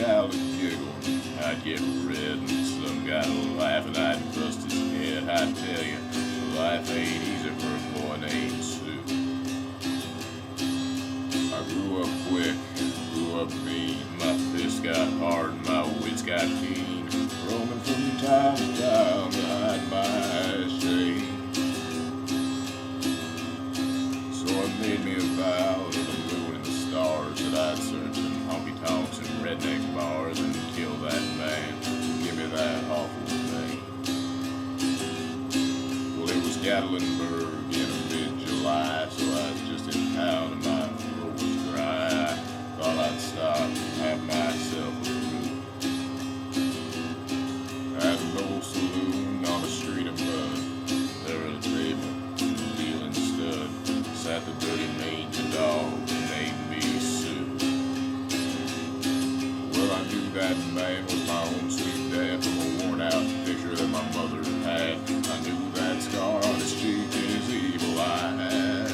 gal would giggle, I'd get red, and some guy would laugh, and I'd bust his head. I'd tell you, life ain't easy for a boy named Sue. I grew up quick, grew up mean, my fists got hard, and my wits got keen, roaming from town to town behind my shade. So I made me a vow to the moon and the stars that I'd search in honky-tonks and redneck bars and kill that man, give me that awful thing. Well, it was Gatlinburg in mid-July, so I was just in town and my throat was dry. I thought I'd stop and have myself a brew. At an old saloon on the street of mud, there at a table, dealing stud, sat the dirty mangy dog named me Sue. Well, I knew that man was my own sweet dad from a worn-out picture that my mother had. I knew that scar on his cheek and his evil eye.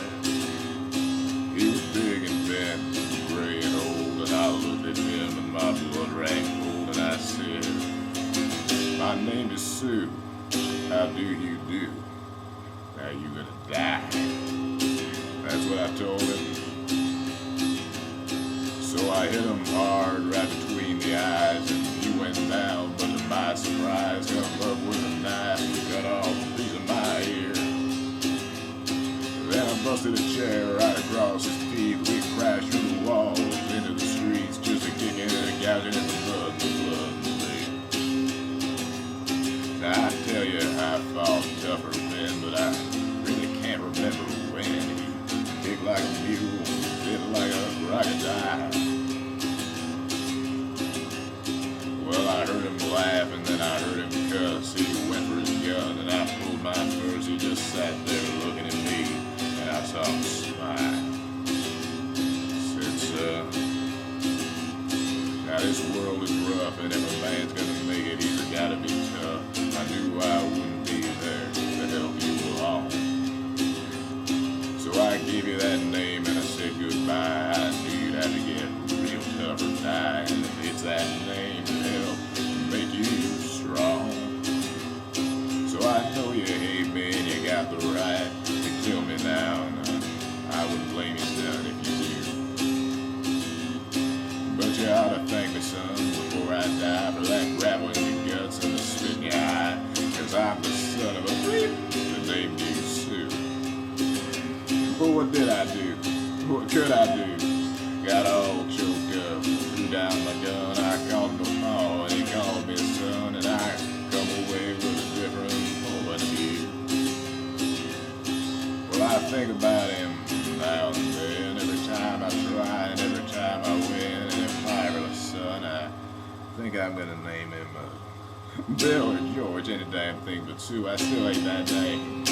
He was big and bent, gray and old, and I looked at him and my blood ran cold, and I said, "My name is Sue. How do you do? Now you're gonna die." That's what I told him. So I hit him hard right between the eyes, and he went down, but to my surprise, come up with a knife and cut off a piece of my ear. Then I busted a chair right across his teeth. We crashed through the walls into the streets, just a kicking and a gouging in the blood, the blood, the bleed. Now I tell you, I fought tougher then, but I really can't remember when. He kicked like a mule, bit like a crocodile. Well, I heard him laugh and then I heard him cuss. He went for his gun and I pulled mine first. He just sat there looking at me and I saw him smile. Said, "Son, now this world is rough and if a man's gonna make it, he's gotta be tough. I knew I wouldn't be there to help you along. So I gave you that name and I said goodbye. I knew you'd have to get real tough or die, and it's that name that helped make you strong. So I know you hate me and you got the right to kill me now, and I wouldn't blame you, son, if you do. But you ought to thank me, son, before I die, for that gravel in your guts and the spit in your eye, 'cause I'm the son of a bleep that named you Sue. But what did I do? What could I do? Got all choked up, threw down my gun. I called him a paw and he called me a son, and I come away with a different point of view. Well, I think about him now and then, every time I try and every time I win. And if I ever a son, I think I'm gonna name him Bill or George, any damn thing but Sue. I still ain't that name.